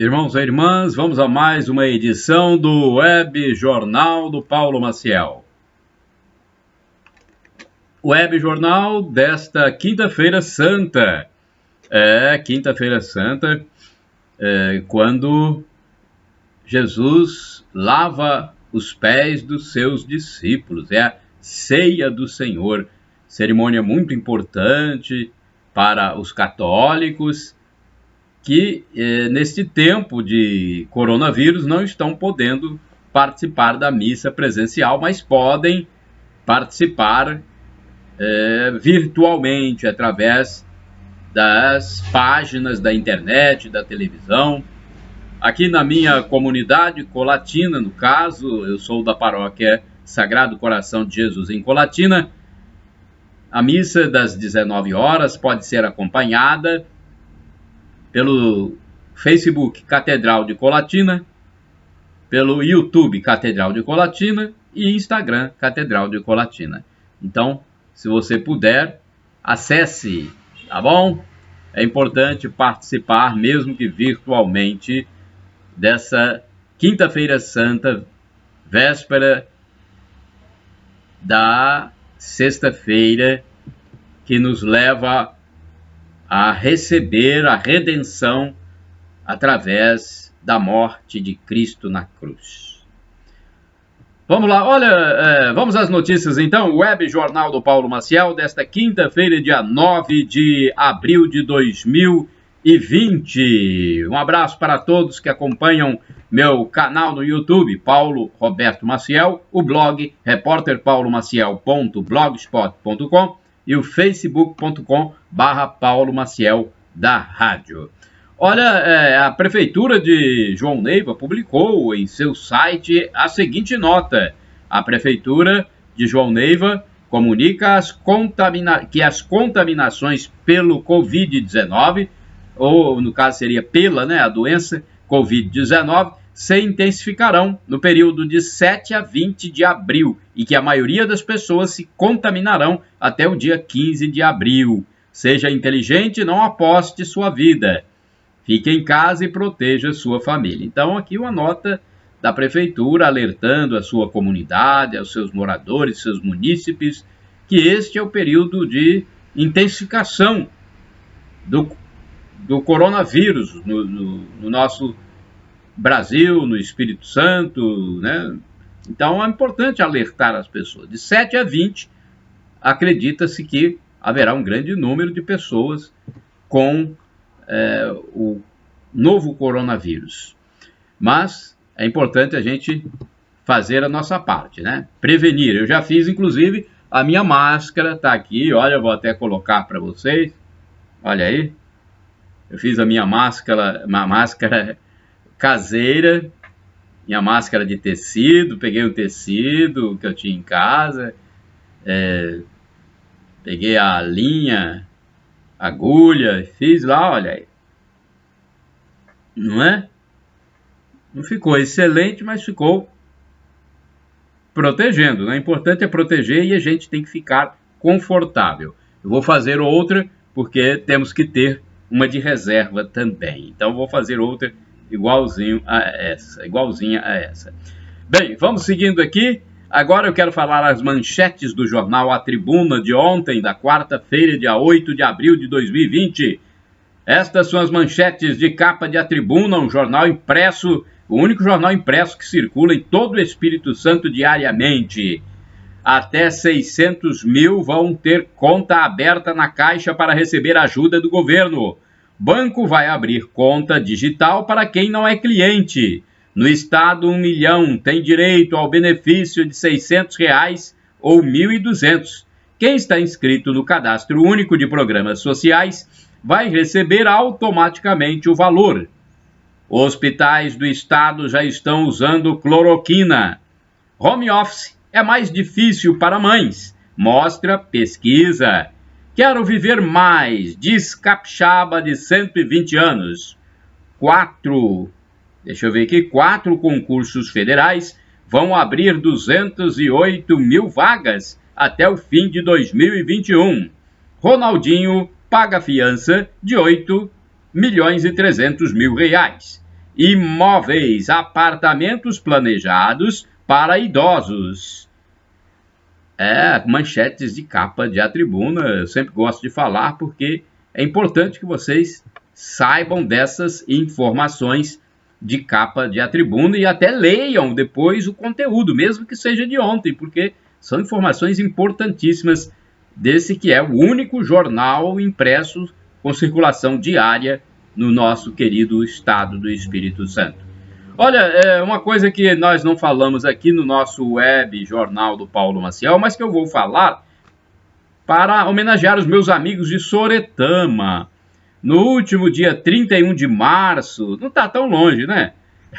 Irmãos e irmãs, vamos a mais uma edição do Web Jornal do Paulo Maciel. Web Jornal desta Quinta-feira Santa. Quinta-feira Santa, quando Jesus lava os pés dos seus discípulos. É a ceia do Senhor, cerimônia muito importante para os católicos que neste tempo de coronavírus não estão podendo participar da missa presencial, mas podem participar virtualmente através das páginas da internet, da televisão. Aqui na minha comunidade Colatina, no caso, eu sou da paróquia Sagrado Coração de Jesus em Colatina. A missa das 19 horas pode ser acompanhada pelo Facebook Catedral de Colatina, pelo YouTube Catedral de Colatina e Instagram Catedral de Colatina. Então, se você puder, acesse, tá bom? É importante participar, mesmo que virtualmente, dessa Quinta-feira Santa, véspera da sexta-feira, que nos leva a receber a redenção através da morte de Cristo na cruz. Vamos lá, olha, vamos às notícias então. Web Jornal do Paulo Maciel, desta quinta-feira, dia 9 de abril de 2020. Um abraço para todos que acompanham meu canal no YouTube, Paulo Roberto Maciel, o blog repórterpaulomaciel.blogspot.com e o facebook.com/Paulo Maciel da rádio. Olha, a Prefeitura de João Neiva publicou em seu site a seguinte nota. A Prefeitura de João Neiva comunica que as contaminações pelo Covid-19, ou no caso seria a doença Covid-19, se intensificarão no período de 7 a 20 de abril e que a maioria das pessoas se contaminarão até o dia 15 de abril. Seja inteligente e não aposte sua vida. Fique em casa e proteja sua família. Então, aqui uma nota da Prefeitura alertando a sua comunidade, aos seus moradores, seus munícipes, que este é o período de intensificação do coronavírus no nosso Brasil, no Espírito Santo, né? Então, é importante alertar as pessoas. De 7 a 20, acredita-se que haverá um grande número de pessoas com o novo coronavírus. Mas é importante a gente fazer a nossa parte, né? Prevenir. Eu já fiz, inclusive, a minha máscara, tá aqui, olha, eu vou até colocar para vocês. Olha aí. Eu fiz a minha máscara, uma máscara caseira, minha máscara de tecido, peguei o tecido que eu tinha em casa, peguei a linha, agulha, fiz lá, olha aí. Não é? Não ficou excelente, mas ficou protegendo, né? O importante é proteger e a gente tem que ficar confortável. Eu vou fazer outra, porque temos que ter uma de reserva também. Então, vou fazer outra igualzinha a essa. Bem, vamos seguindo aqui. Agora eu quero falar as manchetes do jornal A Tribuna de ontem, da quarta-feira, dia 8 de abril de 2020. Estas são as manchetes de capa de A Tribuna, um jornal impresso, o único jornal impresso que circula em todo o Espírito Santo diariamente. Até 600 mil vão ter conta aberta na Caixa para receber ajuda do governo. Banco vai abrir conta digital para quem não é cliente. No estado, 1 milhão tem direito ao benefício de R$ 600 ou R$ 1.200. Quem está inscrito no Cadastro Único de Programas Sociais vai receber automaticamente o valor. Hospitais do estado já estão usando cloroquina. Home office é mais difícil para mães, mostra pesquisa. Quero viver mais, diz capixaba de 120 anos. 4 concursos federais vão abrir 208 mil vagas até o fim de 2021. Ronaldinho paga fiança de R$ 8.300.000. imóveis, apartamentos planejados para idosos. Manchetes de capa de A Tribuna, eu sempre gosto de falar porque é importante que vocês saibam dessas informações de capa de A Tribuna e até leiam depois o conteúdo, mesmo que seja de ontem, porque são informações importantíssimas desse que é o único jornal impresso com circulação diária no nosso querido estado do Espírito Santo. Olha, uma coisa que nós não falamos aqui no nosso web jornal do Paulo Maciel, mas que eu vou falar para homenagear os meus amigos de Soretama. No último dia 31 de março, não está tão longe, né?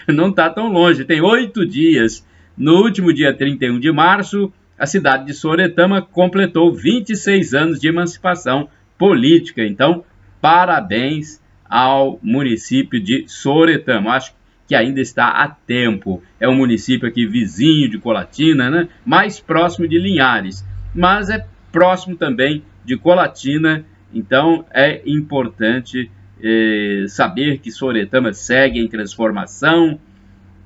Não está tão longe, tem 8 dias. No último dia 31 de março, a cidade de Soretama completou 26 anos de emancipação política. Então, parabéns ao município de Soretama. Acho que ainda está a tempo. É um município aqui vizinho de Colatina, né? Mais próximo de Linhares, mas é próximo também de Colatina. Então, é importante saber que Soretama segue em transformação,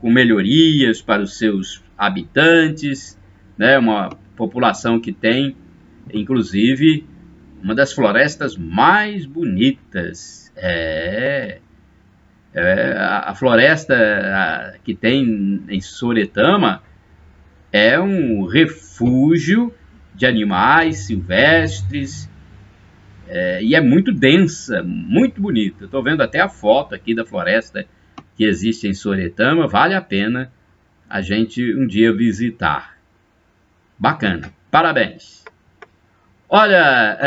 com melhorias para os seus habitantes, né? Uma população que tem, inclusive, uma das florestas mais bonitas. A floresta que tem em Soretama é um refúgio de animais silvestres, e é muito densa, muito bonita. Estou vendo até a foto aqui da floresta que existe em Soretama. Vale a pena a gente um dia visitar. Bacana, parabéns. Olha,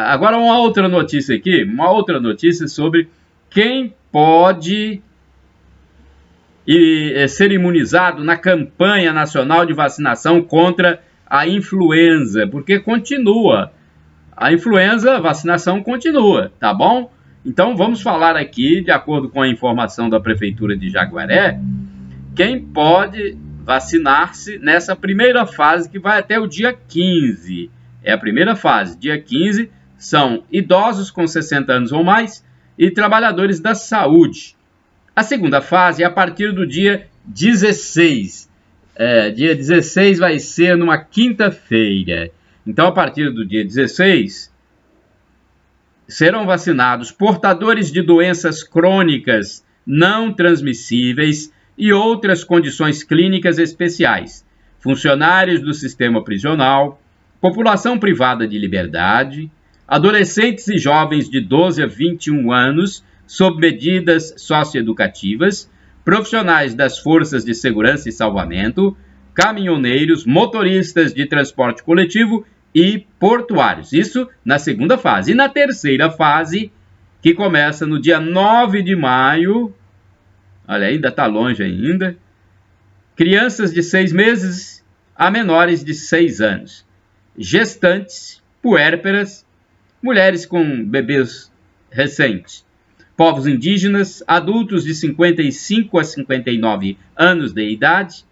agora uma outra notícia aqui, uma outra notícia sobre quem pode ser imunizado na campanha nacional de vacinação contra a influenza, porque continua. A influenza, a vacinação continua, tá bom? Então vamos falar aqui, de acordo com a informação da Prefeitura de Jaguaré, quem pode vacinar-se nessa primeira fase que vai até o dia 15. É a primeira fase. Dia 15 são idosos com 60 anos ou mais e trabalhadores da saúde. A segunda fase é a partir do dia 16. Dia 16 vai ser numa quinta-feira. Então, a partir do dia 16, serão vacinados portadores de doenças crônicas não transmissíveis e outras condições clínicas especiais, funcionários do sistema prisional, população privada de liberdade, adolescentes e jovens de 12 a 21 anos sob medidas socioeducativas, profissionais das forças de segurança e salvamento, caminhoneiros, motoristas de transporte coletivo e portuários. Isso na segunda fase. E na terceira fase, que começa no dia 9 de maio, olha, ainda está longe ainda, crianças de 6 meses a menores de 6 anos, gestantes, puérperas, mulheres com bebês recentes, povos indígenas, adultos de 55 a 59 anos de idade,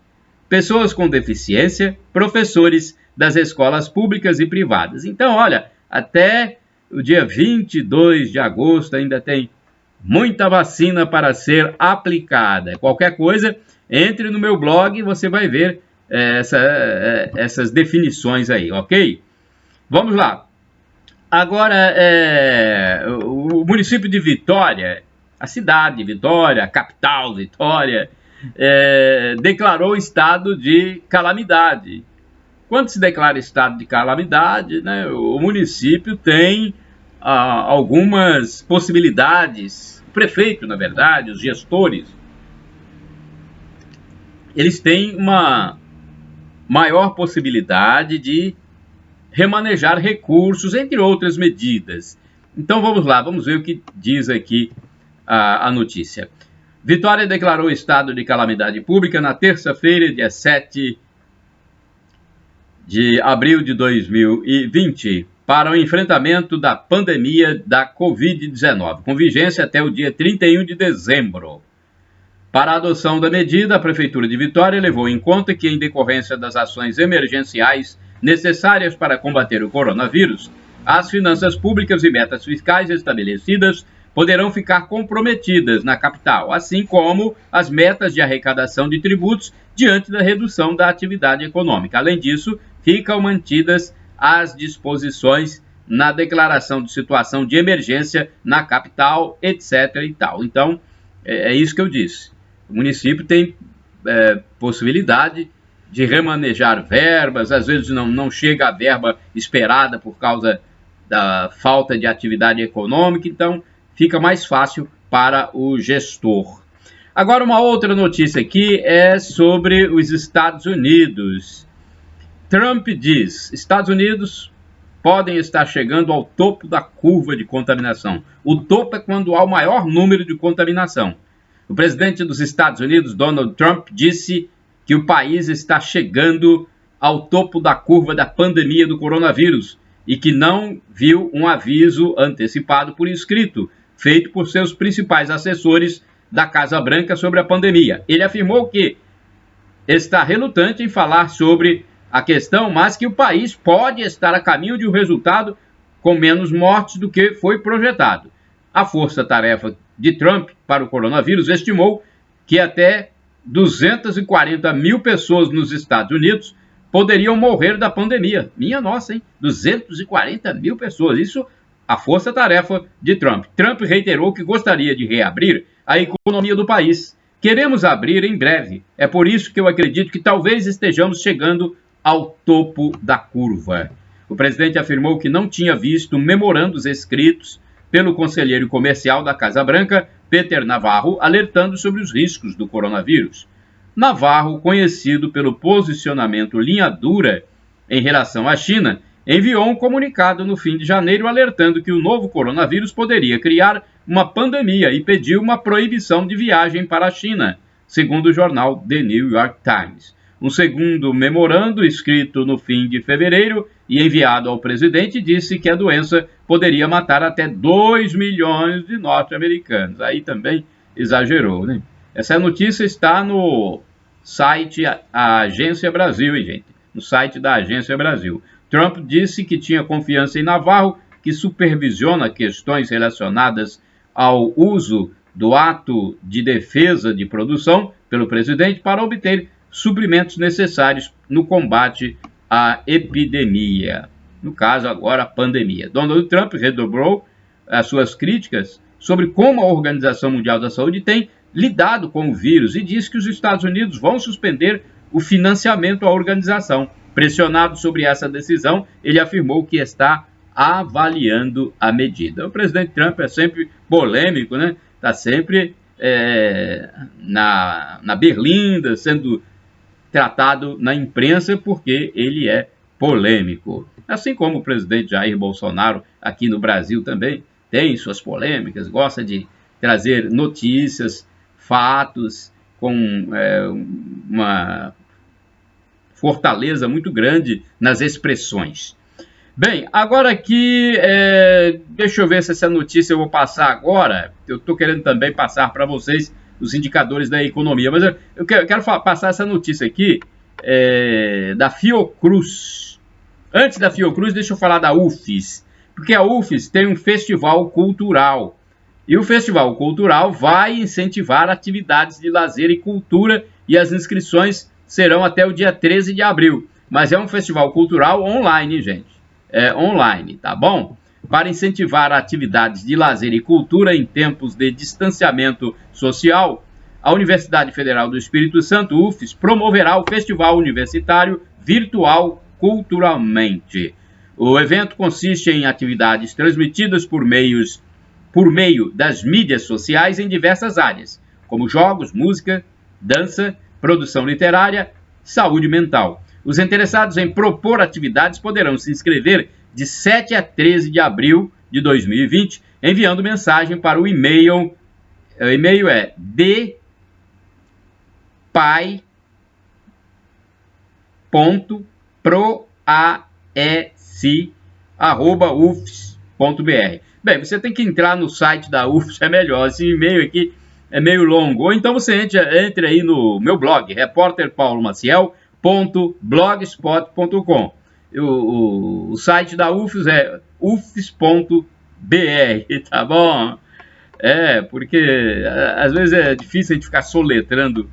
pessoas com deficiência, professores das escolas públicas e privadas. Então, olha, até o dia 22 de agosto ainda tem muita vacina para ser aplicada. Qualquer coisa, entre no meu blog e você vai ver essas definições aí, ok? Vamos lá. Agora, o município de Vitória, a cidade de Vitória, a capital Vitória, declarou estado de calamidade. Quando se declara estado de calamidade, né, o município tem algumas possibilidades. O prefeito, na verdade, os gestores, eles têm uma maior possibilidade de remanejar recursos, entre outras medidas. Então vamos lá, vamos ver o que diz aqui a notícia. Vitória declarou estado de calamidade pública na terça-feira, dia 7 de abril de 2020, para o enfrentamento da pandemia da Covid-19, com vigência até o dia 31 de dezembro. Para a adoção da medida, a Prefeitura de Vitória levou em conta que, em decorrência das ações emergenciais necessárias para combater o coronavírus, as finanças públicas e metas fiscais estabelecidas poderão ficar comprometidas na capital, assim como as metas de arrecadação de tributos diante da redução da atividade econômica. Além disso, ficam mantidas as disposições na declaração de situação de emergência na capital, etc. e tal. Então, é isso que eu disse. O município tem possibilidade de remanejar verbas, às vezes não chega a verba esperada por causa da falta de atividade econômica, então fica mais fácil para o gestor. Agora, uma outra notícia aqui é sobre os Estados Unidos. Trump diz: Estados Unidos podem estar chegando ao topo da curva de contaminação. O topo é quando há o maior número de contaminação. O presidente dos Estados Unidos, Donald Trump, disse que o país está chegando ao topo da curva da pandemia do coronavírus e que não viu um aviso antecipado por escrito, feito por seus principais assessores da Casa Branca sobre a pandemia. Ele afirmou que está relutante em falar sobre a questão, mas que o país pode estar a caminho de um resultado com menos mortes do que foi projetado. A força-tarefa de Trump para o coronavírus estimou que até 240 mil pessoas nos Estados Unidos poderiam morrer da pandemia. Minha nossa, hein? 240 mil pessoas. Isso a força-tarefa de Trump. Trump reiterou que gostaria de reabrir a economia do país. Queremos abrir em breve. É por isso que eu acredito que talvez estejamos chegando ao topo da curva. O presidente afirmou que não tinha visto memorandos escritos pelo conselheiro comercial da Casa Branca, Peter Navarro, alertando sobre os riscos do coronavírus. Navarro, conhecido pelo posicionamento linha dura em relação à China, enviou um comunicado no fim de janeiro alertando que o novo coronavírus poderia criar uma pandemia e pediu uma proibição de viagem para a China, segundo o jornal The New York Times. Um segundo memorando, escrito no fim de fevereiro e enviado ao presidente, disse que a doença poderia matar até 2 milhões de norte-americanos. Aí também exagerou, né? Essa notícia está no site a Agência Brasil, hein, gente? No site da Agência Brasil. Trump disse que tinha confiança em Navarro, que supervisiona questões relacionadas ao uso do ato de defesa de produção pelo presidente para obter suprimentos necessários no combate à epidemia. No caso, agora, a pandemia. Donald Trump redobrou as suas críticas sobre como a Organização Mundial da Saúde tem lidado com o vírus e disse que os Estados Unidos vão suspender o financiamento à organização. Pressionado sobre essa decisão, ele afirmou que está avaliando a medida. O presidente Trump é sempre polêmico, né? Está sempre na berlinda, sendo tratado na imprensa porque ele é polêmico. Assim como o presidente Jair Bolsonaro aqui no Brasil também tem suas polêmicas, gosta de trazer notícias, fatos com uma fortaleza muito grande nas expressões. Bem, agora aqui, deixa eu ver se essa notícia eu vou passar agora. Eu estou querendo também passar para vocês os indicadores da economia, mas eu quero passar essa notícia aqui da Fiocruz. Antes da Fiocruz, deixa eu falar da UFES, porque a UFES tem um festival cultural, e o festival cultural vai incentivar atividades de lazer e cultura, e as inscrições serão até o dia 13 de abril, mas é um festival cultural online, gente, online, tá bom? Para incentivar atividades de lazer e cultura em tempos de distanciamento social, a Universidade Federal do Espírito Santo, UFES, promoverá o Festival Universitário Virtual Culturalmente. O evento consiste em atividades transmitidas por meio das mídias sociais em diversas áreas, como jogos, música, dança, produção literária, saúde mental. Os interessados em propor atividades poderão se inscrever de 7 a 13 de abril de 2020, enviando mensagem para o e-mail. O e-mail é dpai.proaec@ufs.br. Bem, você tem que entrar no site da UFES, é melhor. Esse e-mail aqui é meio longo. Ou então você entre aí no meu blog, repórterpaulomaciel.blogspot.com. O site da UFES é ufes.br, tá bom? Porque às vezes é difícil a gente ficar soletrando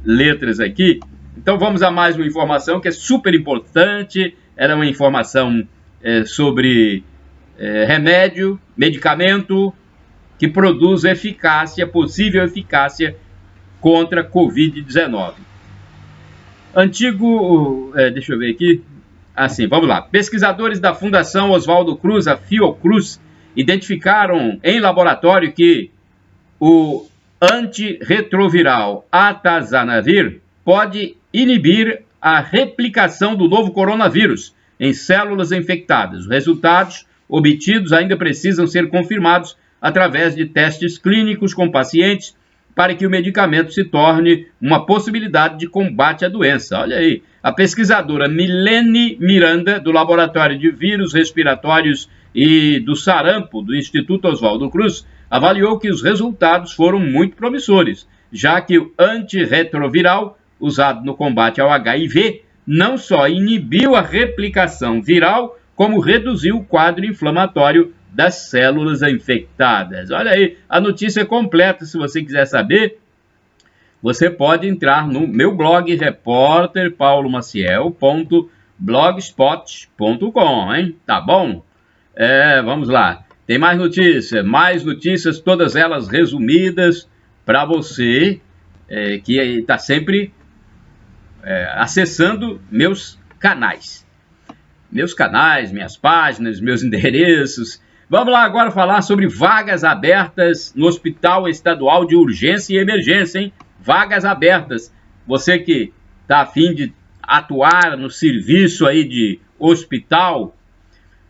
letras aqui. Então vamos a mais uma informação que é super importante. Era uma informação sobre remédio, medicamento que produz possível eficácia contra a Covid-19. Deixa eu ver aqui. Vamos lá. Pesquisadores da Fundação Oswaldo Cruz, a Fiocruz, identificaram em laboratório que o antirretroviral atazanavir pode inibir a replicação do novo coronavírus em células infectadas. Os resultados obtidos ainda precisam ser confirmados através de testes clínicos com pacientes para que o medicamento se torne uma possibilidade de combate à doença. Olha aí, a pesquisadora Milene Miranda, do Laboratório de Vírus Respiratórios e do Sarampo, do Instituto Oswaldo Cruz, avaliou que os resultados foram muito promissores, já que o antirretroviral, usado no combate ao HIV, não só inibiu a replicação viral, como reduziu o quadro inflamatório das células infectadas. Olha aí, a notícia completa, se você quiser saber, você pode entrar no meu blog, repórterpaulomaciel.blogspot.com, hein? Tá bom? Vamos lá. Tem mais notícias, todas elas resumidas para você que está sempre acessando meus canais. Minhas páginas, meus endereços. Vamos lá agora falar sobre vagas abertas no Hospital Estadual de Urgência e Emergência, hein? Vagas abertas. Você que está a fim de atuar no serviço aí de hospital,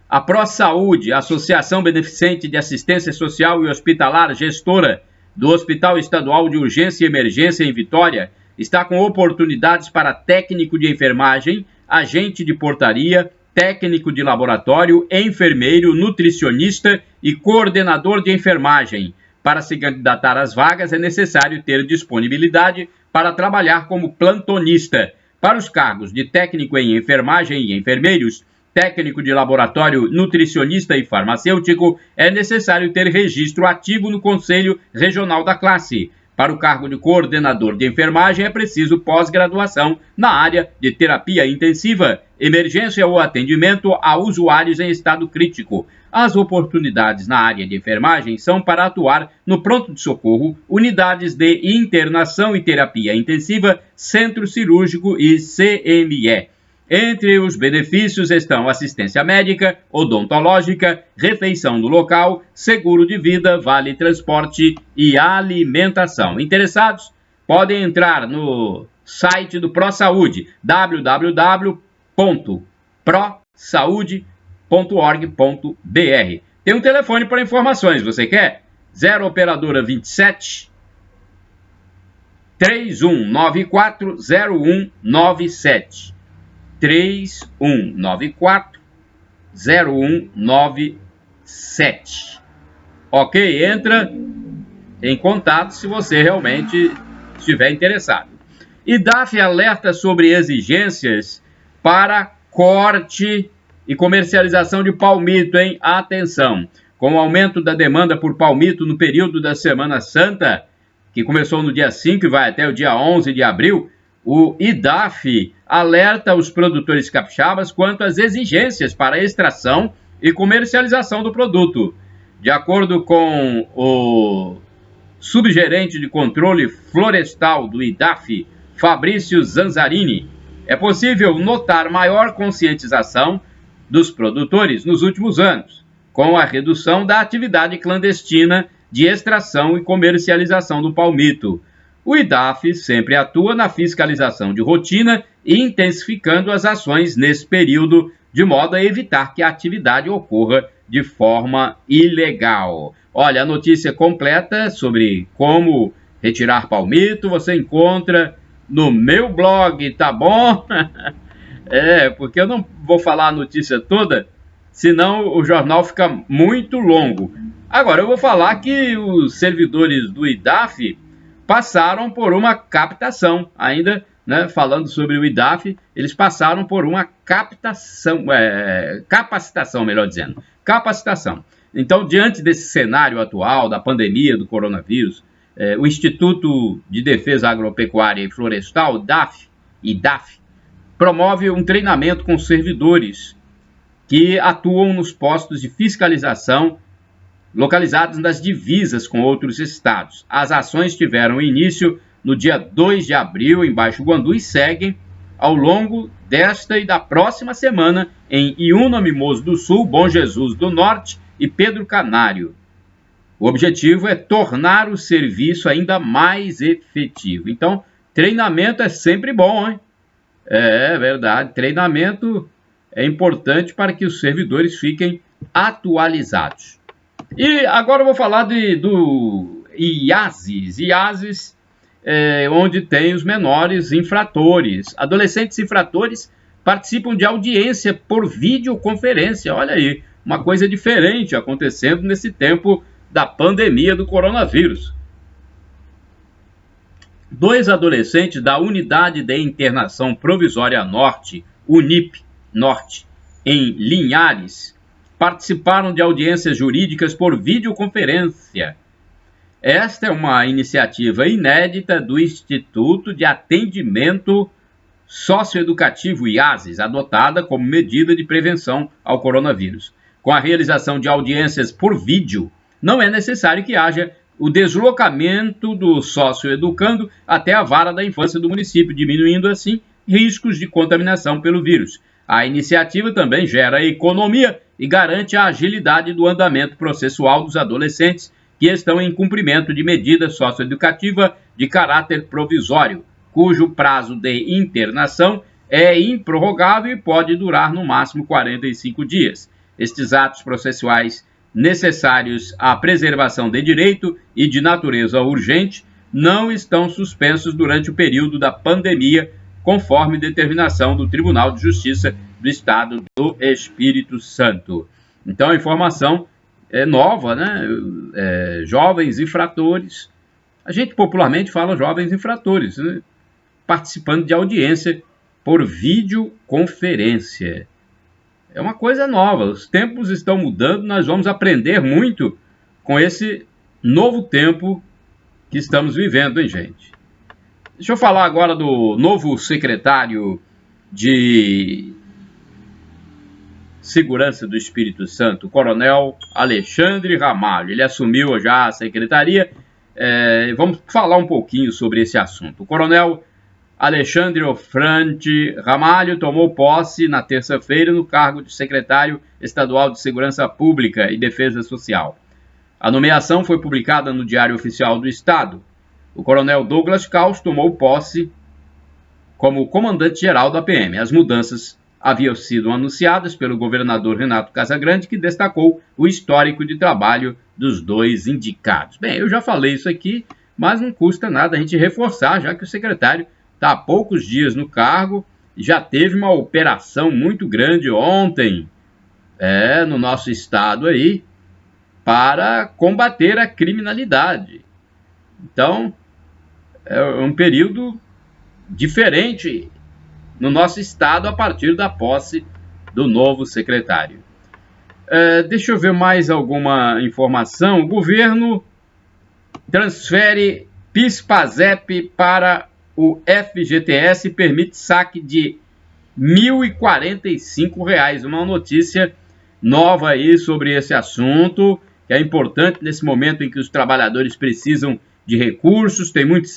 a ProSaúde, Associação Beneficente de Assistência Social e Hospitalar, gestora do Hospital Estadual de Urgência e Emergência em Vitória, está com oportunidades para técnico de enfermagem, agente de portaria, técnico de laboratório, enfermeiro, nutricionista e coordenador de enfermagem. Para se candidatar às vagas, é necessário ter disponibilidade para trabalhar como plantonista. Para os cargos de técnico em enfermagem e enfermeiros, técnico de laboratório, nutricionista e farmacêutico, é necessário ter registro ativo no Conselho Regional da Classe. Para o cargo de coordenador de enfermagem, é preciso pós-graduação na área de terapia intensiva, emergência ou atendimento a usuários em estado crítico. As oportunidades na área de enfermagem são para atuar no pronto-de-socorro, unidades de internação e terapia intensiva, centro cirúrgico e CME. Entre os benefícios estão assistência médica, odontológica, refeição no local, seguro de vida, vale transporte e alimentação. Interessados? Podem entrar no site do ProSaúde, www.prosaude.org.br. Tem um telefone para informações, você quer? 0 operadora 27 3194 0197. 3194-0197. Ok? Entra em contato se você realmente estiver interessado. IDAF alerta sobre exigências para corte e comercialização de palmito, hein? Atenção! Com o aumento da demanda por palmito no período da Semana Santa, que começou no dia 5 e vai até o dia 11 de abril, o IDAF alerta os produtores capixabas quanto às exigências para a extração e comercialização do produto. De acordo com o subgerente de controle florestal do IDAF, Fabrício Zanzarini, é possível notar maior conscientização dos produtores nos últimos anos, com a redução da atividade clandestina de extração e comercialização do palmito. O IDAF sempre atua na fiscalização de rotina e intensificando as ações nesse período, de modo a evitar que a atividade ocorra de forma ilegal. Olha, a notícia completa sobre como retirar palmito você encontra no meu blog, tá bom? Porque eu não vou falar a notícia toda, senão o jornal fica muito longo. Agora, eu vou falar que os servidores do IDAF passaram por uma captação, ainda, né, falando sobre o IDAF, eles passaram por uma captação, capacitação, melhor dizendo, capacitação. Então, diante desse cenário atual da pandemia do coronavírus, o Instituto de Defesa Agropecuária e Florestal, DAF, promove um treinamento com servidores que atuam nos postos de fiscalização localizados nas divisas com outros estados. As ações tiveram início no dia 2 de abril em Baixo Guandu e seguem ao longo desta e da próxima semana em Iuna Mimoso do Sul, Bom Jesus do Norte e Pedro Canário. O objetivo é tornar o serviço ainda mais efetivo. Então, treinamento é sempre bom, hein? É verdade, treinamento é importante para que os servidores fiquem atualizados. E agora eu vou falar do IASES. IASES é onde tem os menores infratores. Adolescentes infratores participam de audiência por videoconferência. Olha aí, uma coisa diferente acontecendo nesse tempo da pandemia do coronavírus. 2 adolescentes da Unidade de Internação Provisória Norte, UNIP Norte, em Linhares, participaram de audiências jurídicas por videoconferência. Esta é uma iniciativa inédita do Instituto de Atendimento Socioeducativo IASES, adotada como medida de prevenção ao coronavírus. Com a realização de audiências por vídeo, não é necessário que haja o deslocamento do socioeducando até a vara da infância do município, diminuindo assim riscos de contaminação pelo vírus. A iniciativa também gera economia e garante a agilidade do andamento processual dos adolescentes que estão em cumprimento de medida socioeducativa de caráter provisório, cujo prazo de internação é improrrogável e pode durar no máximo 45 dias. Estes atos processuais necessários à preservação de direito e de natureza urgente não estão suspensos durante o período da pandemia, conforme determinação do Tribunal de Justiça do Estado do Espírito Santo. Então, a informação é nova, né? Jovens infratores, a gente popularmente fala jovens infratores, né? Participando de audiência por videoconferência. É uma coisa nova, os tempos estão mudando, nós vamos aprender muito com esse novo tempo que estamos vivendo, hein, gente? Deixa eu falar agora do novo secretário de Segurança do Espírito Santo, o Coronel Alexandre Ramalho. Ele assumiu já a secretaria. Vamos falar um pouquinho sobre esse assunto. O Coronel Alexandre Ofrante Ramalho tomou posse na terça-feira no cargo de secretário estadual de Segurança Pública e Defesa Social. A nomeação foi publicada no Diário Oficial do Estado. O coronel Douglas Caus tomou posse como comandante-geral da PM. As mudanças haviam sido anunciadas pelo governador Renato Casagrande, que destacou o histórico de trabalho dos dois indicados. Bem, eu já falei isso aqui, mas não custa nada a gente reforçar, já que o secretário está há poucos dias no cargo, já teve uma operação muito grande ontem, no nosso estado aí, para combater a criminalidade. Então, é um período diferente no nosso estado a partir da posse do novo secretário. Deixa eu ver mais alguma informação. O governo transfere PIS/PASEP para o FGTS e permite saque de R$ 1.045. Uma notícia nova aí sobre esse assunto, que é importante nesse momento em que os trabalhadores precisam de recursos, tem muitos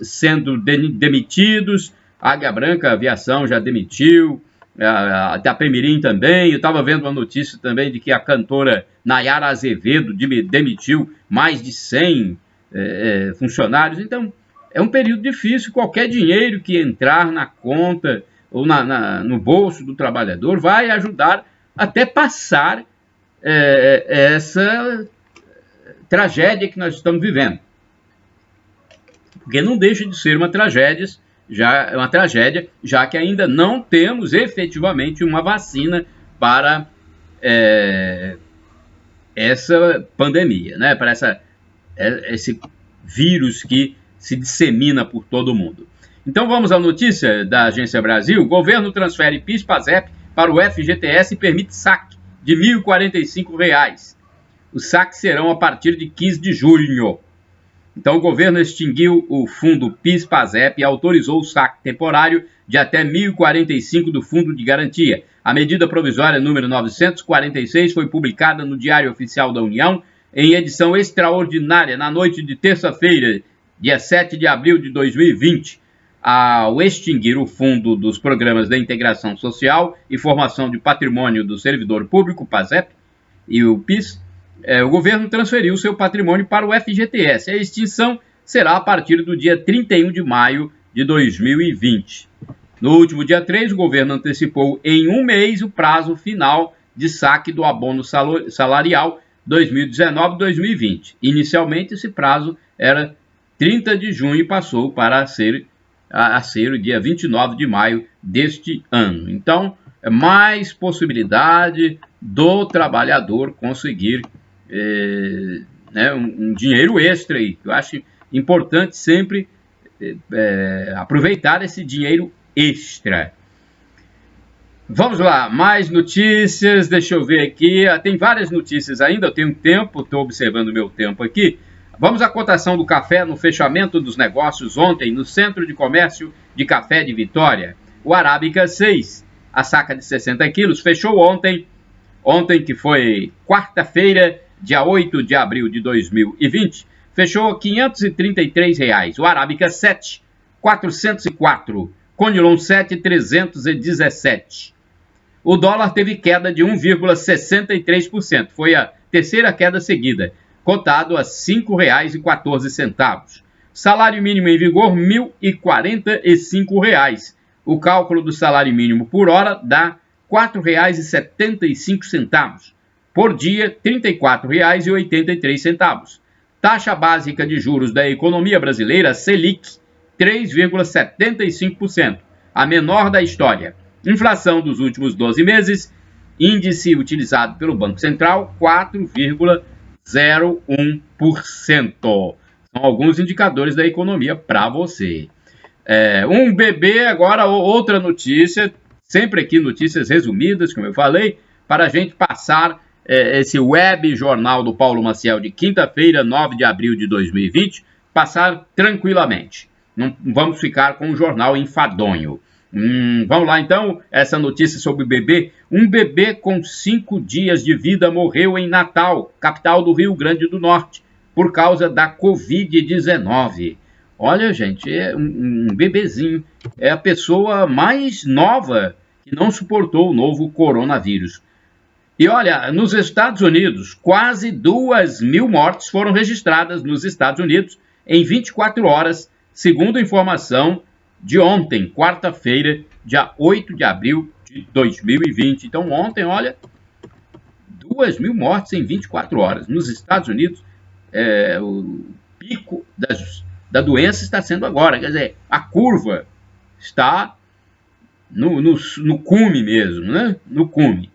sendo demitidos. A Águia Branca Aviação já demitiu, a Itapemirim também. Eu estava vendo uma notícia também de que a cantora Nayara Azevedo demitiu mais de 100 funcionários. Então, é um período difícil. Qualquer dinheiro que entrar na conta ou no bolso do trabalhador vai ajudar até passar essa tragédia que nós estamos vivendo. Porque não deixa de ser uma tragédia, já que ainda não temos efetivamente uma vacina para essa pandemia, né? Para esse vírus que se dissemina por todo o mundo. Então vamos à notícia da Agência Brasil. O governo transfere PIS/PASEP para o FGTS e permite saque de R$ 1.045. Os saques serão a partir de 15 de junho. Então, o governo extinguiu o fundo PIS/PASEP e autorizou o saque temporário de até R$ 1.045 do Fundo de Garantia. A medida provisória número 946 foi publicada no Diário Oficial da União em edição extraordinária na noite de terça-feira, dia 7 de abril de 2020. Ao extinguir o Fundo dos Programas da Integração Social e Formação de Patrimônio do Servidor Público, PASEP, e o PIS, o governo transferiu seu patrimônio para o FGTS. A extinção será a partir do dia 31 de maio de 2020. No último dia 3, o governo antecipou em um mês o prazo final de saque do abono salarial 2019-2020. Inicialmente, esse prazo era 30 de junho e passou para ser o dia 29 de maio deste ano. Então, é mais possibilidade do trabalhador conseguir um dinheiro extra aí. Eu acho importante sempre aproveitar esse dinheiro extra. Vamos lá, mais notícias, deixa eu ver aqui, tem várias notícias ainda, eu tenho tempo, estou observando o meu tempo aqui. Vamos à cotação do café no fechamento dos negócios ontem no Centro de Comércio de Café de Vitória. O Arábica 6, a saca de 60 quilos, fechou ontem que foi quarta-feira, dia 8 de abril de 2020, fechou a R$ 533. O Arábica 7, 404. Conilon 7, 317. O dólar teve queda de 1,63%. Foi a terceira queda seguida, cotado a R$ 5,14. Salário mínimo em vigor, R$ 1.045. O cálculo do salário mínimo por hora dá R$ 4,75. Por dia, R$ 34,83. Taxa básica de juros da economia brasileira, Selic, 3,75%, a menor da história. Inflação dos últimos 12 meses, índice utilizado pelo Banco Central, 4,01%. São alguns indicadores da economia para você. Um bebê, agora outra notícia, sempre aqui notícias resumidas, como eu falei, para a gente passar esse web jornal do Paulo Maciel de quinta-feira, 9 de abril de 2020, passar tranquilamente. Não vamos ficar com o jornal enfadonho. Vamos lá então, essa notícia sobre o bebê. Um bebê com 5 dias de vida morreu em Natal, capital do Rio Grande do Norte, por causa da Covid-19. Olha, gente, é um bebezinho, é a pessoa mais nova que não suportou o novo coronavírus. E olha, nos Estados Unidos, quase 2.000 mortes foram registradas nos Estados Unidos em 24 horas, segundo informação de ontem, quarta-feira, dia 8 de abril de 2020. Então, ontem, olha, 2.000 mortes em 24 horas. Nos Estados Unidos, o pico da doença está sendo agora. Quer dizer, a curva está no cume mesmo, né? No cume.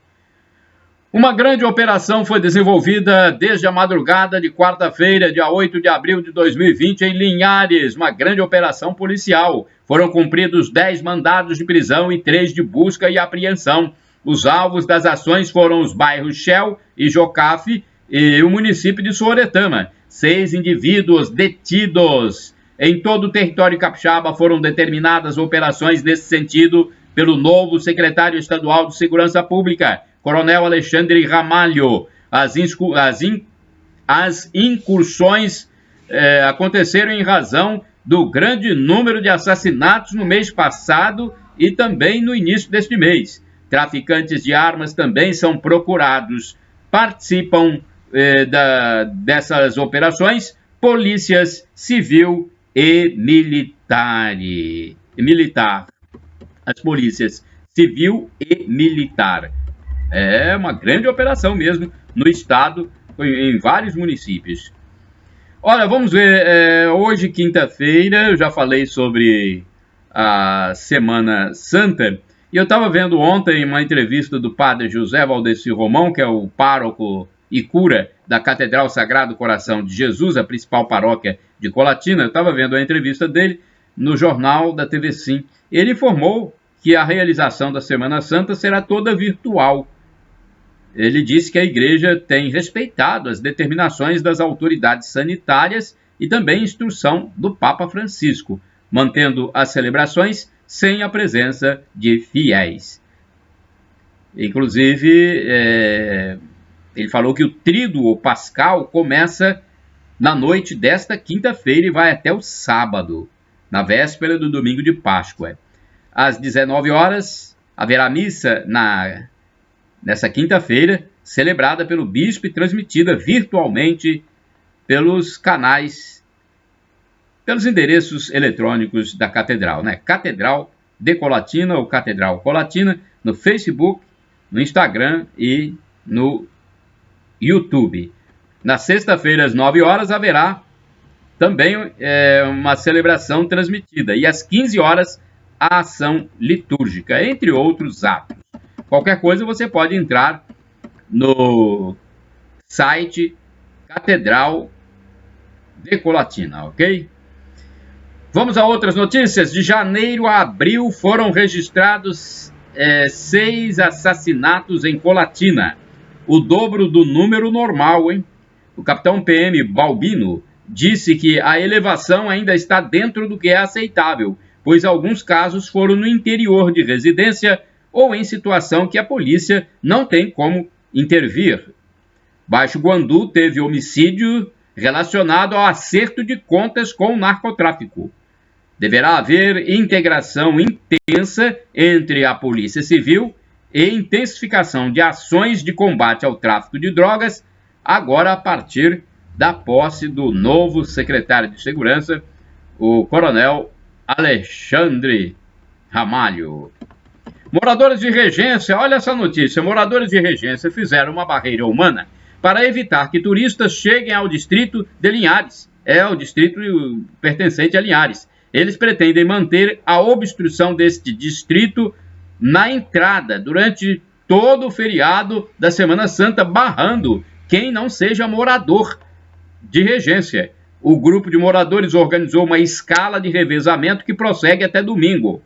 Uma grande operação foi desenvolvida desde a madrugada de quarta-feira, dia 8 de abril de 2020, em Linhares, uma grande operação policial. Foram cumpridos 10 mandados de prisão e 3 de busca e apreensão. Os alvos das ações foram os bairros Shell e Jocafe e o município de Sooretama. 6 indivíduos detidos. Em todo o território capixaba foram determinadas operações nesse sentido pelo novo secretário estadual de Segurança Pública, Coronel Alexandre Ramalho. As incursões aconteceram em razão do grande número de assassinatos no mês passado e também no início deste mês. Traficantes de armas também são procurados. Participam dessas operações polícias civil e militar. As polícias civil e militar. É uma grande operação mesmo no estado, em vários municípios. Olha, vamos ver, hoje, quinta-feira, eu já falei sobre a Semana Santa, e eu estava vendo ontem uma entrevista do padre José Valdeci Romão, que é o pároco e cura da Catedral Sagrado Coração de Jesus, a principal paróquia de Colatina. Eu estava vendo a entrevista dele no jornal da TV Sim. Ele informou que a realização da Semana Santa será toda virtual. Ele disse que a igreja tem respeitado as determinações das autoridades sanitárias e também instrução do Papa Francisco, mantendo as celebrações sem a presença de fiéis. Inclusive, ele falou que o tríduo pascal começa na noite desta quinta-feira e vai até o sábado, na véspera do domingo de Páscoa. Às 19 horas, haverá missa nessa quinta-feira, celebrada pelo bispo e transmitida virtualmente pelos canais, pelos endereços eletrônicos da Catedral, né? Catedral de Colatina ou Catedral Colatina, no Facebook, no Instagram e no YouTube. Na sexta-feira, às 9 horas, haverá também uma celebração transmitida. E às 15 horas, a ação litúrgica, entre outros atos. Qualquer coisa, você pode entrar no site Catedral de Colatina, ok? Vamos a outras notícias. De janeiro a abril foram registrados 6 assassinatos em Colatina. O dobro do número normal, hein? O capitão PM Balbino disse que a elevação ainda está dentro do que é aceitável, pois alguns casos foram no interior de residência ou em situação que a polícia não tem como intervir. Baixo Guandu teve homicídio relacionado ao acerto de contas com o narcotráfico. Deverá haver integração intensa entre a Polícia Civil e intensificação de ações de combate ao tráfico de drogas, agora a partir da posse do novo secretário de Segurança, o coronel Alexandre Ramalho. Moradores de Regência, olha essa notícia, moradores de Regência fizeram uma barreira humana para evitar que turistas cheguem ao distrito de Linhares, o distrito pertencente a Linhares. Eles pretendem manter a obstrução deste distrito na entrada durante todo o feriado da Semana Santa, barrando quem não seja morador de Regência. O grupo de moradores organizou uma escala de revezamento que prossegue até domingo.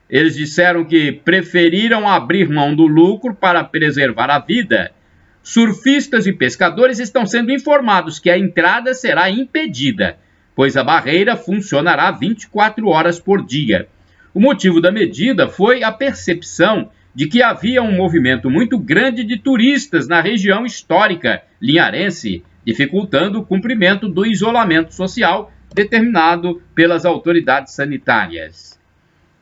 Eles disseram que preferiram abrir mão do lucro para preservar a vida. Surfistas e pescadores estão sendo informados que a entrada será impedida, pois a barreira funcionará 24 horas por dia. O motivo da medida foi a percepção de que havia um movimento muito grande de turistas na região histórica linharense, dificultando o cumprimento do isolamento social determinado pelas autoridades sanitárias.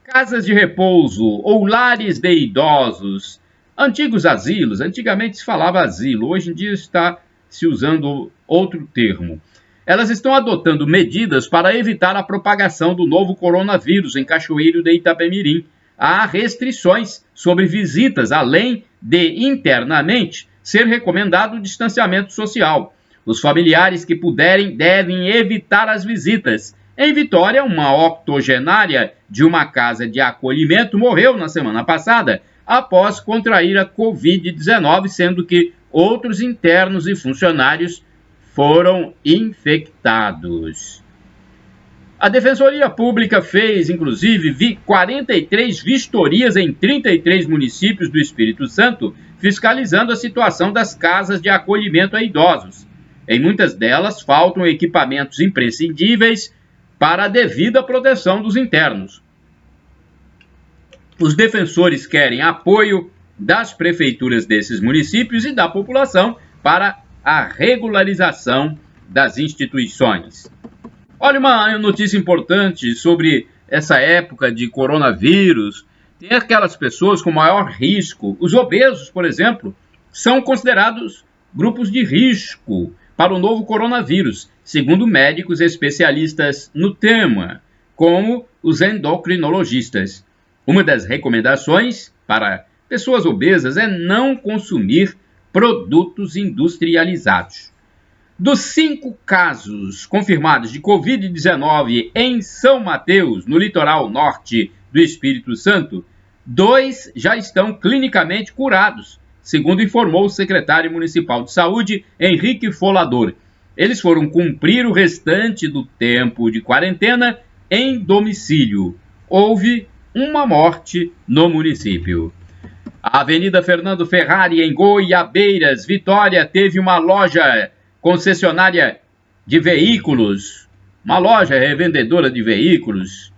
Casas de repouso ou lares de idosos, antigos asilos, antigamente se falava asilo, hoje em dia está se usando outro termo. Elas estão adotando medidas para evitar a propagação do novo coronavírus em Cachoeiro de Itapemirim. Há restrições sobre visitas, além de, internamente, ser recomendado o distanciamento social. Os familiares que puderem devem evitar as visitas. Em Vitória, uma octogenária de uma casa de acolhimento morreu na semana passada após contrair a Covid-19, sendo que outros internos e funcionários foram infectados. A Defensoria Pública fez, inclusive, 43 vistorias em 33 municípios do Espírito Santo, fiscalizando a situação das casas de acolhimento a idosos. Em muitas delas, faltam equipamentos imprescindíveis para a devida proteção dos internos. Os defensores querem apoio das prefeituras desses municípios e da população para a regularização das instituições. Olha uma notícia importante sobre essa época de coronavírus. Tem aquelas pessoas com maior risco. Os obesos, por exemplo, são considerados grupos de risco para o novo coronavírus, segundo médicos especialistas no tema, como os endocrinologistas. Uma das recomendações para pessoas obesas é não consumir produtos industrializados. Dos 5 casos confirmados de Covid-19 em São Mateus, no litoral norte do Espírito Santo, 2 já estão clinicamente curados, segundo informou o secretário municipal de saúde, Henrique Folador. Eles foram cumprir o restante do tempo de quarentena em domicílio. Houve uma morte no município. A Avenida Fernando Ferrari, em Goiabeiras, Vitória, teve uma loja concessionária de veículos, uma loja revendedora de veículos,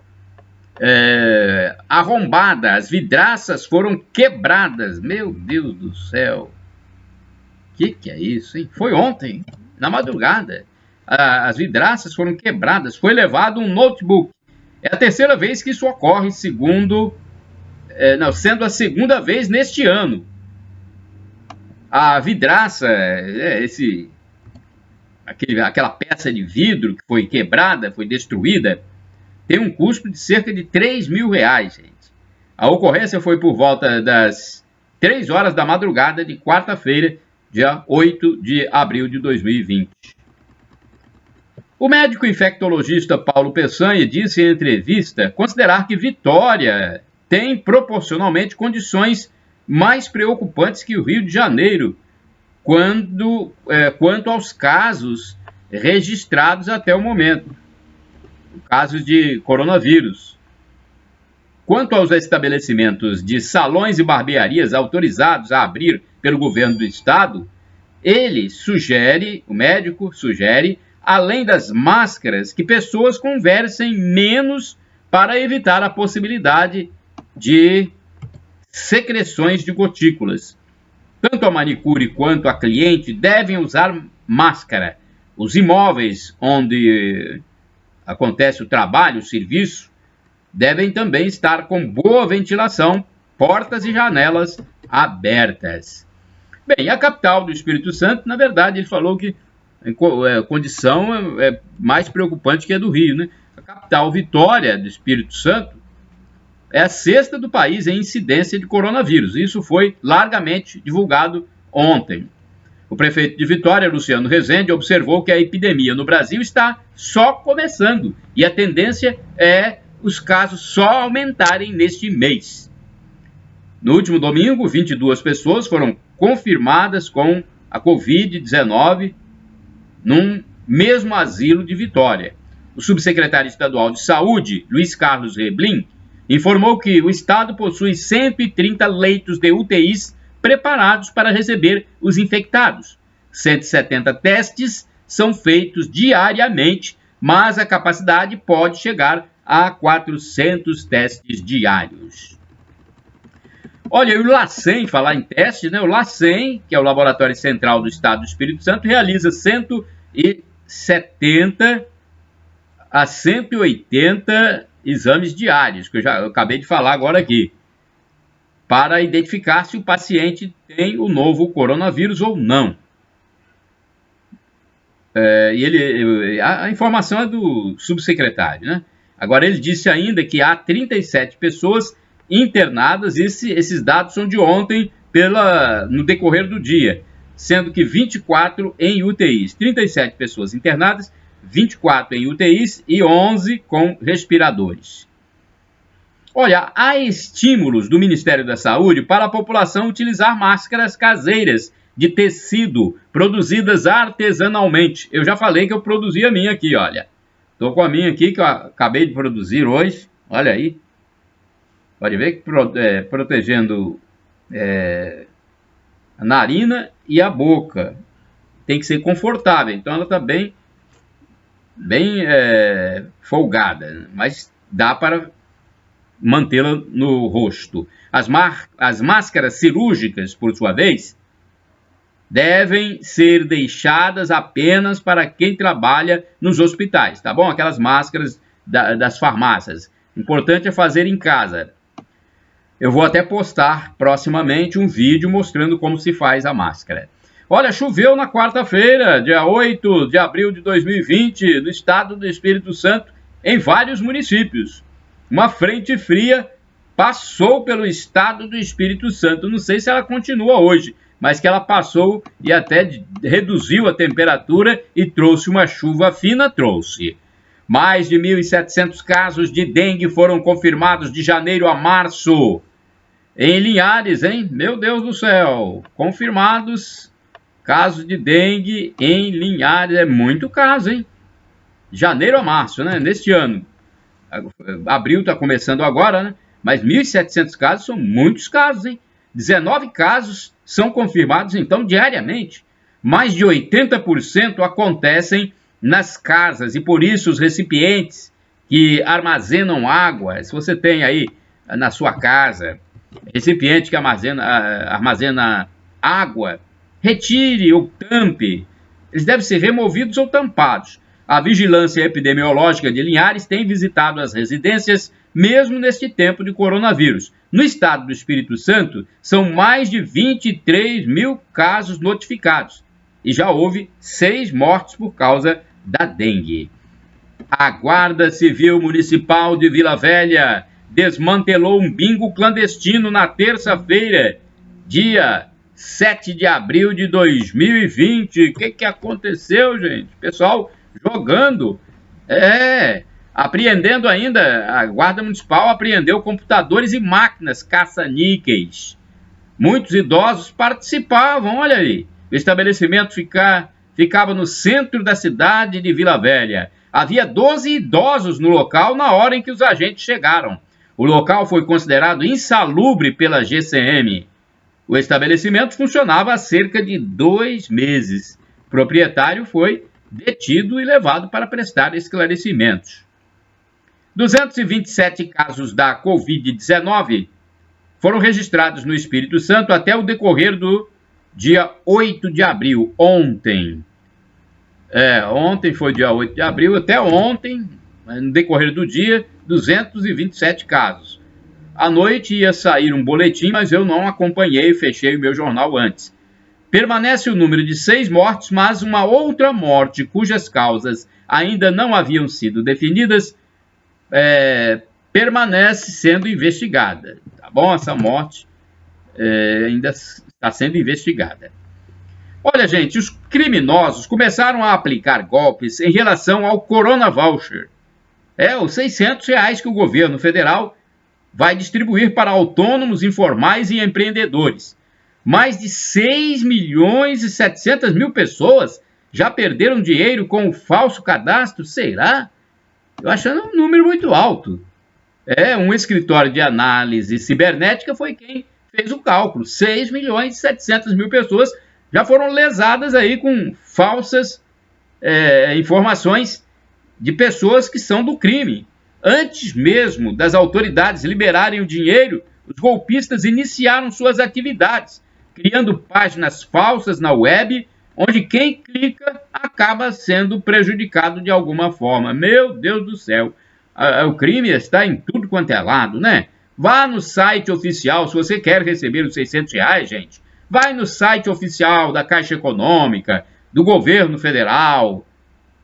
arrombada. As vidraças foram quebradas. Meu Deus do céu. Que é isso, hein? Foi ontem, na madrugada. As vidraças foram quebradas. Foi levado um notebook. É a terceira vez que isso ocorre, sendo a segunda vez neste ano. A vidraça, aquela peça de vidro que foi quebrada, foi destruída, tem um custo de cerca de R$3.000, gente. A ocorrência foi por volta das 3 horas da madrugada de quarta-feira, dia 8 de abril de 2020. O médico infectologista Paulo Peçanha disse em entrevista considerar que Vitória tem proporcionalmente condições mais preocupantes que o Rio de Janeiro quanto aos casos registrados até o momento, casos de coronavírus. Quanto aos estabelecimentos de salões e barbearias autorizados a abrir pelo governo do estado, o médico sugere, além das máscaras, que pessoas conversem menos para evitar a possibilidade de secreções de gotículas. Tanto a manicure quanto a cliente devem usar máscara. Os imóveis onde acontece o trabalho, o serviço, devem também estar com boa ventilação, portas e janelas abertas. Bem, a capital do Espírito Santo, na verdade, ele falou que a condição é mais preocupante que a do Rio, né? A capital, Vitória, do Espírito Santo, é a sexta do país em incidência de coronavírus. Isso foi largamente divulgado ontem. O prefeito de Vitória, Luciano Rezende, observou que a epidemia no Brasil está só começando e a tendência é os casos só aumentarem neste mês. No último domingo, 22 pessoas foram confirmadas com a Covid-19 num mesmo asilo de Vitória. O subsecretário estadual de Saúde, Luiz Carlos Reblin, informou que o estado possui 130 leitos de UTIs preparados para receber os infectados. 170 testes são feitos diariamente, mas a capacidade pode chegar a 400 testes diários. Olha, e o LACEN, falar em testes, né? O LACEN, que é o Laboratório Central do Estado do Espírito Santo, realiza 170 a 180 exames diários, que eu acabei de falar agora aqui, para identificar se o paciente tem o novo coronavírus ou não. A informação é do subsecretário, né? Agora, ele disse ainda que há 37 pessoas internadas, esses dados são de ontem no decorrer do dia, sendo que 24 em UTIs, 37 pessoas internadas, 24 em UTIs e 11 com respiradores. Olha, há estímulos do Ministério da Saúde para a população utilizar máscaras caseiras de tecido produzidas artesanalmente. Eu já falei que eu produzi a minha aqui, olha. Estou com a minha aqui que eu acabei de produzir hoje. Olha aí. Pode ver que protegendo a narina e a boca. Tem que ser confortável. Então ela está bem folgada, mas dá para mantê-la no rosto. As máscaras cirúrgicas, por sua vez, devem ser deixadas apenas para quem trabalha nos hospitais, tá bom? Aquelas máscaras das farmácias. Importante é fazer em casa. Eu vou até postar proximamente um vídeo mostrando como se faz a máscara. Olha, choveu na quarta-feira, dia 8 de abril de 2020, no estado do Espírito Santo, em vários municípios. Uma frente fria passou pelo estado do Espírito Santo. Não sei se ela continua hoje, mas que ela passou e até reduziu a temperatura e trouxe uma chuva fina, trouxe. Mais de 1.700 casos de dengue foram confirmados de janeiro a março. Em Linhares, hein? Meu Deus do céu! Confirmados casos de dengue em Linhares. É muito caso, hein? Janeiro a março, né? Neste ano. Abril está começando agora, né? Mas 1.700 casos são muitos casos, hein? 19 casos são confirmados, então, diariamente. Mais de 80% acontecem nas casas, e por isso os recipientes que armazenam água, se você tem aí na sua casa recipiente que armazena água, retire ou tampe. Eles devem ser removidos ou tampados. A Vigilância Epidemiológica de Linhares tem visitado as residências mesmo neste tempo de coronavírus. No estado do Espírito Santo, são mais de 23 mil casos notificados e já houve 6 mortes por causa da dengue. A Guarda Civil Municipal de Vila Velha desmantelou um bingo clandestino na terça-feira, dia 7 de abril de 2020. O que aconteceu, gente? Pessoal jogando. Apreendendo ainda, a Guarda Municipal apreendeu computadores e máquinas caça-níqueis. Muitos idosos participavam, olha aí. O estabelecimento ficava no centro da cidade de Vila Velha. Havia 12 idosos no local na hora em que os agentes chegaram. O local foi considerado insalubre pela GCM. O estabelecimento funcionava há cerca de 2 meses. O proprietário foi detido e levado para prestar esclarecimentos. 227 casos da Covid-19 foram registrados no Espírito Santo até o decorrer do dia 8 de abril, ontem. Ontem foi dia 8 de abril, até ontem, no decorrer do dia, 227 casos. À noite ia sair um boletim, mas eu não acompanhei, fechei o meu jornal antes. Permanece o número de 6 mortes, mas uma outra morte, cujas causas ainda não haviam sido definidas, permanece sendo investigada. Tá bom? Essa morte ainda está sendo investigada. Olha, gente, os criminosos começaram a aplicar golpes em relação ao Corona Voucher. Os R$600 que o governo federal vai distribuir para autônomos, informais e empreendedores. Mais de 6.700.000 pessoas já perderam dinheiro com o falso cadastro. Será? Eu achando um número muito alto. Um escritório de análise cibernética foi quem fez o cálculo. 6.700.000 pessoas já foram lesadas aí com falsas informações de pessoas que são do crime. Antes mesmo das autoridades liberarem o dinheiro, os golpistas iniciaram suas atividades, criando páginas falsas na web, onde quem clica acaba sendo prejudicado de alguma forma. Meu Deus do céu, o crime está em tudo quanto é lado, né? Vá no site oficial, se você quer receber os R$600, gente, vai no site oficial da Caixa Econômica, do governo federal.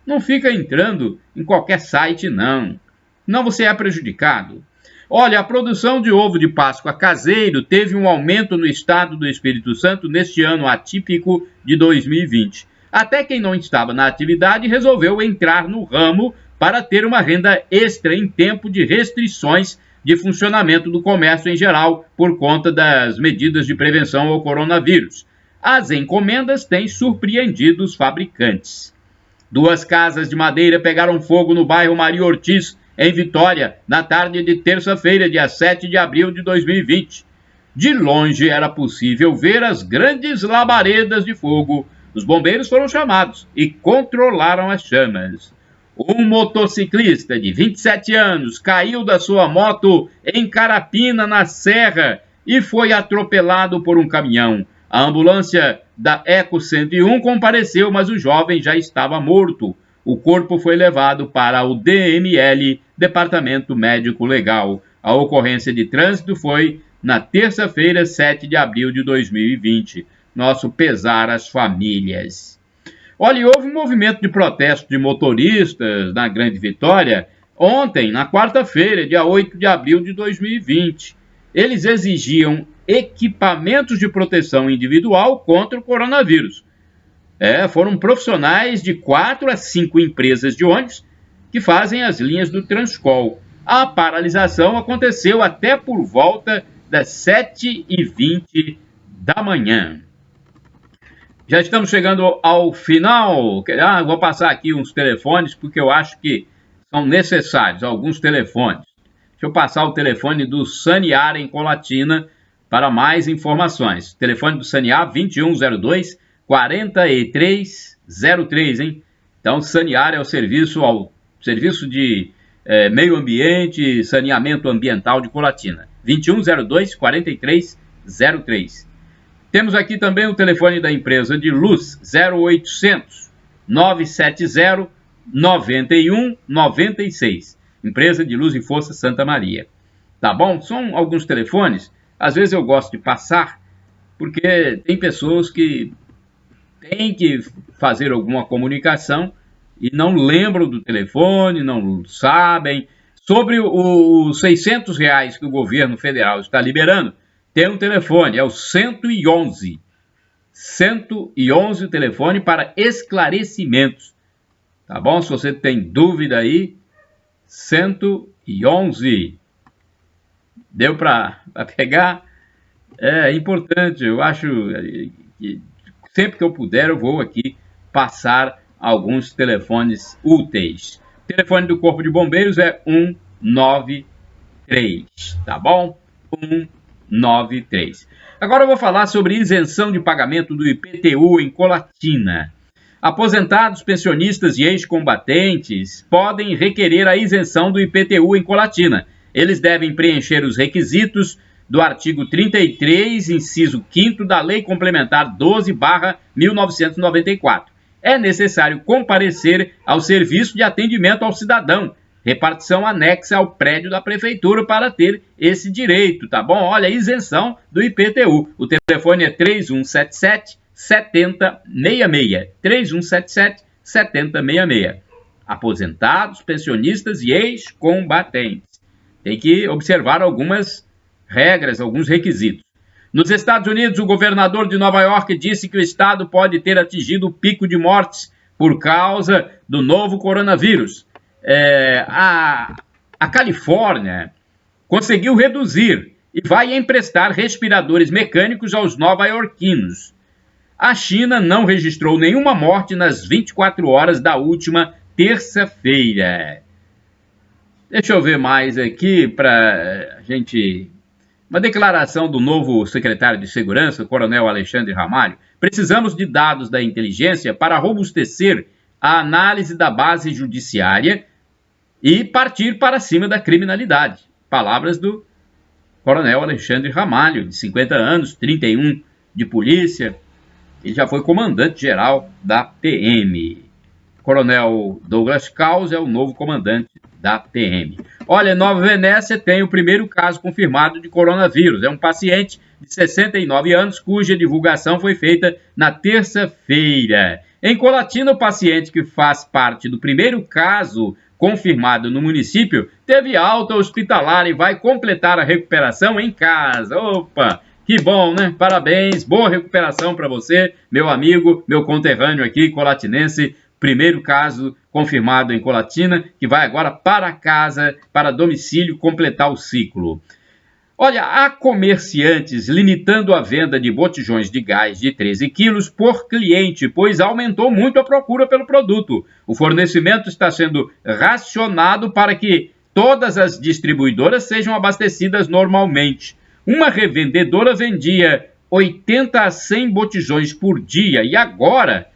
Não fica entrando em qualquer site, não. Não, você é prejudicado. Olha, a produção de ovo de Páscoa caseiro teve um aumento no estado do Espírito Santo neste ano atípico de 2020. Até quem não estava na atividade resolveu entrar no ramo para ter uma renda extra em tempo de restrições de funcionamento do comércio em geral por conta das medidas de prevenção ao coronavírus. As encomendas têm surpreendido os fabricantes. 2 casas de madeira pegaram fogo no bairro Maria Ortiz, em Vitória, na tarde de terça-feira, dia 7 de abril de 2020. De longe era possível ver as grandes labaredas de fogo. Os bombeiros foram chamados e controlaram as chamas. Um motociclista de 27 anos caiu da sua moto em Carapina, na Serra, e foi atropelado por um caminhão. A ambulância da Eco 101 compareceu, mas o jovem já estava morto. O corpo foi levado para o DML, Departamento Médico Legal. A ocorrência de trânsito foi na terça-feira, 7 de abril de 2020. Nosso pesar às famílias. Olha, houve um movimento de protesto de motoristas na Grande Vitória ontem, na quarta-feira, dia 8 de abril de 2020. Eles exigiam equipamentos de proteção individual contra o coronavírus. Foram profissionais de 4 a 5 empresas de ônibus que fazem as linhas do Transcol. A paralisação aconteceu até por volta das 7h20 da manhã. Já estamos chegando ao final. Vou passar aqui uns telefones, porque eu acho que são necessários alguns telefones. Deixa eu passar o telefone do Saniara, em Colatina, para mais informações. O telefone do Sanear 2102-4303, hein? Então, Sanear é o serviço de meio ambiente e saneamento ambiental de Colatina. 2102-4303. Temos aqui também o telefone da empresa de luz, 0800 970 9196. Empresa de Luz e Força Santa Maria. Tá bom? São alguns telefones. Às vezes eu gosto de passar, porque tem pessoas que têm que fazer alguma comunicação e não lembram do telefone, não sabem. Sobre os R$600 que o governo federal está liberando, tem um telefone, é o 111. 111 o telefone para esclarecimentos. Tá bom? Se você tem dúvida aí, 111. Deu para pegar? É importante, eu acho que sempre que eu puder eu vou aqui passar alguns telefones úteis. O telefone do Corpo de Bombeiros é 193, tá bom? 193. Agora eu vou falar sobre isenção de pagamento do IPTU em Colatina. Aposentados, pensionistas e ex-combatentes podem requerer a isenção do IPTU em Colatina. Eles devem preencher os requisitos do artigo 33, inciso 5º da Lei Complementar 12/1994. É necessário comparecer ao Serviço de Atendimento ao Cidadão, repartição anexa ao prédio da Prefeitura para ter esse direito, tá bom? Olha, isenção do IPTU. O telefone é 3177-7066. 3177-7066. Aposentados, pensionistas e ex-combatentes. Tem que observar algumas regras, alguns requisitos. Nos Estados Unidos, o governador de Nova York disse que o estado pode ter atingido o pico de mortes por causa do novo coronavírus. A Califórnia conseguiu reduzir e vai emprestar respiradores mecânicos aos nova-iorquinos. A China não registrou nenhuma morte nas 24 horas da última terça-feira. Deixa eu ver mais aqui para a gente... Uma declaração do novo secretário de Segurança, o coronel Alexandre Ramalho. Precisamos de dados da inteligência para robustecer a análise da base judiciária e partir para cima da criminalidade. Palavras do coronel Alexandre Ramalho, de 50 anos, 31 de polícia. Ele já foi comandante-geral da PM. Coronel Douglas Caus é o novo comandante da PM. Olha, em Nova Venécia tem o primeiro caso confirmado de coronavírus. É um paciente de 69 anos, cuja divulgação foi feita na terça-feira. Em Colatina, o paciente que faz parte do primeiro caso confirmado no município teve alta hospitalar e vai completar a recuperação em casa. Opa, que bom, né? Parabéns, boa recuperação para você, meu amigo, meu conterrâneo aqui, colatinense. Primeiro caso confirmado em Colatina, que vai agora para casa, para domicílio, completar o ciclo. Olha, há comerciantes limitando a venda de botijões de gás de 13 quilos por cliente, pois aumentou muito a procura pelo produto. O fornecimento está sendo racionado para que todas as distribuidoras sejam abastecidas normalmente. Uma revendedora vendia 80 a 100 botijões por dia e agora,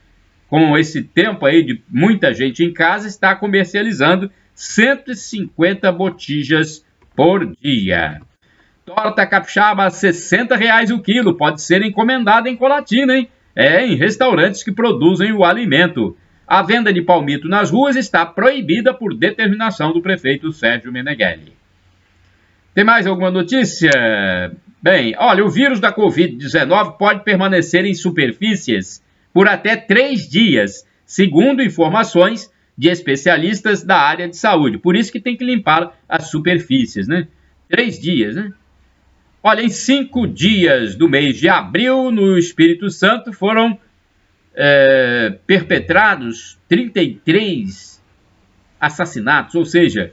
com esse tempo aí de muita gente em casa, está comercializando 150 botijas por dia. Torta capixaba a R$60 o quilo, pode ser encomendada em Colatina, hein? Em restaurantes que produzem o alimento. A venda de palmito nas ruas está proibida por determinação do prefeito Sérgio Meneghelli. Tem mais alguma notícia? Bem, olha, o vírus da Covid-19 pode permanecer em superfícies por até 3 dias, segundo informações de especialistas da área de saúde. Por isso que tem que limpar as superfícies, né? 3 dias, né? Olha, em 5 dias do mês de abril, no Espírito Santo, foram perpetrados 33 assassinatos, ou seja,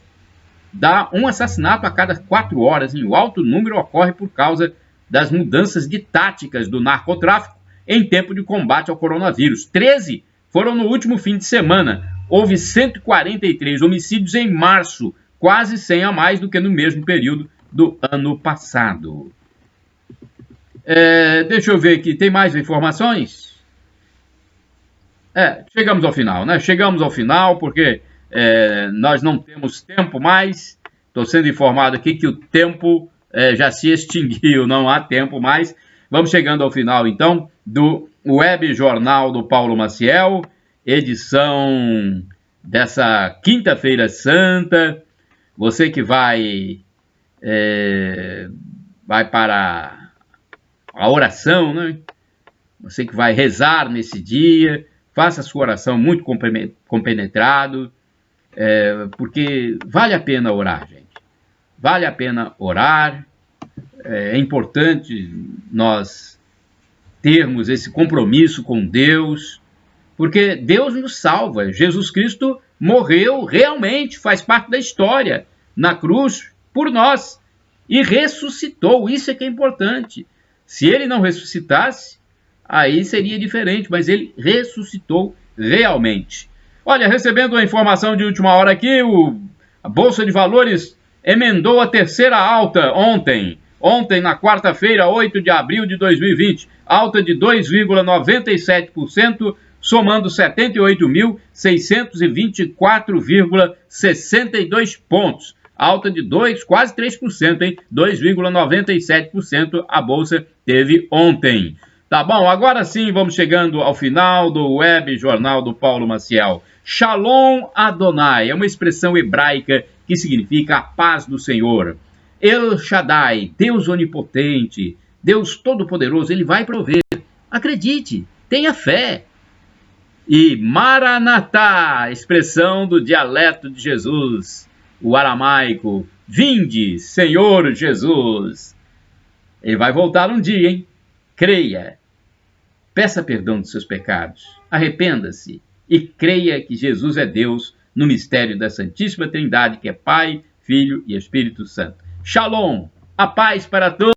dá um assassinato a cada 4 horas. E o alto número ocorre por causa das mudanças de táticas do narcotráfico em tempo de combate ao coronavírus. 13 foram no último fim de semana. Houve 143 homicídios em março, quase 100 a mais do que no mesmo período do ano passado. Deixa eu ver aqui, tem mais informações? Chegamos ao final, né? Chegamos ao final porque nós não temos tempo mais. Estou sendo informado aqui que o tempo já se extinguiu, não há tempo mais. Vamos chegando ao final, então, do Web Jornal do Paulo Maciel, edição dessa Quinta-feira Santa. Você que vai para a oração, né? Você que vai rezar nesse dia, faça a sua oração muito compenetrado, porque vale a pena orar, gente. Vale a pena orar. É importante nós termos esse compromisso com Deus, porque Deus nos salva. Jesus Cristo morreu realmente, faz parte da história, na cruz, por nós, e ressuscitou. Isso é que é importante. Se ele não ressuscitasse, aí seria diferente, mas ele ressuscitou realmente. Olha, recebendo a informação de última hora aqui, a Bolsa de Valores emendou a terceira alta ontem. Ontem, na quarta-feira, 8 de abril de 2020, alta de 2,97%, somando 78.624,62 pontos. Alta de quase 3%, hein? 2,97% a Bolsa teve ontem. Tá bom, agora sim vamos chegando ao final do Web Jornal do Paulo Maciel. Shalom Adonai é uma expressão hebraica que significa a paz do Senhor. El Shaddai, Deus onipotente, Deus todo-poderoso, ele vai prover. Acredite, tenha fé. E Maranatá, expressão do dialeto de Jesus, o aramaico. Vinde, Senhor Jesus. Ele vai voltar um dia, hein? Creia. Peça perdão dos seus pecados. Arrependa-se e creia que Jesus é Deus no mistério da Santíssima Trindade, que é Pai, Filho e Espírito Santo. Shalom, a paz para todos.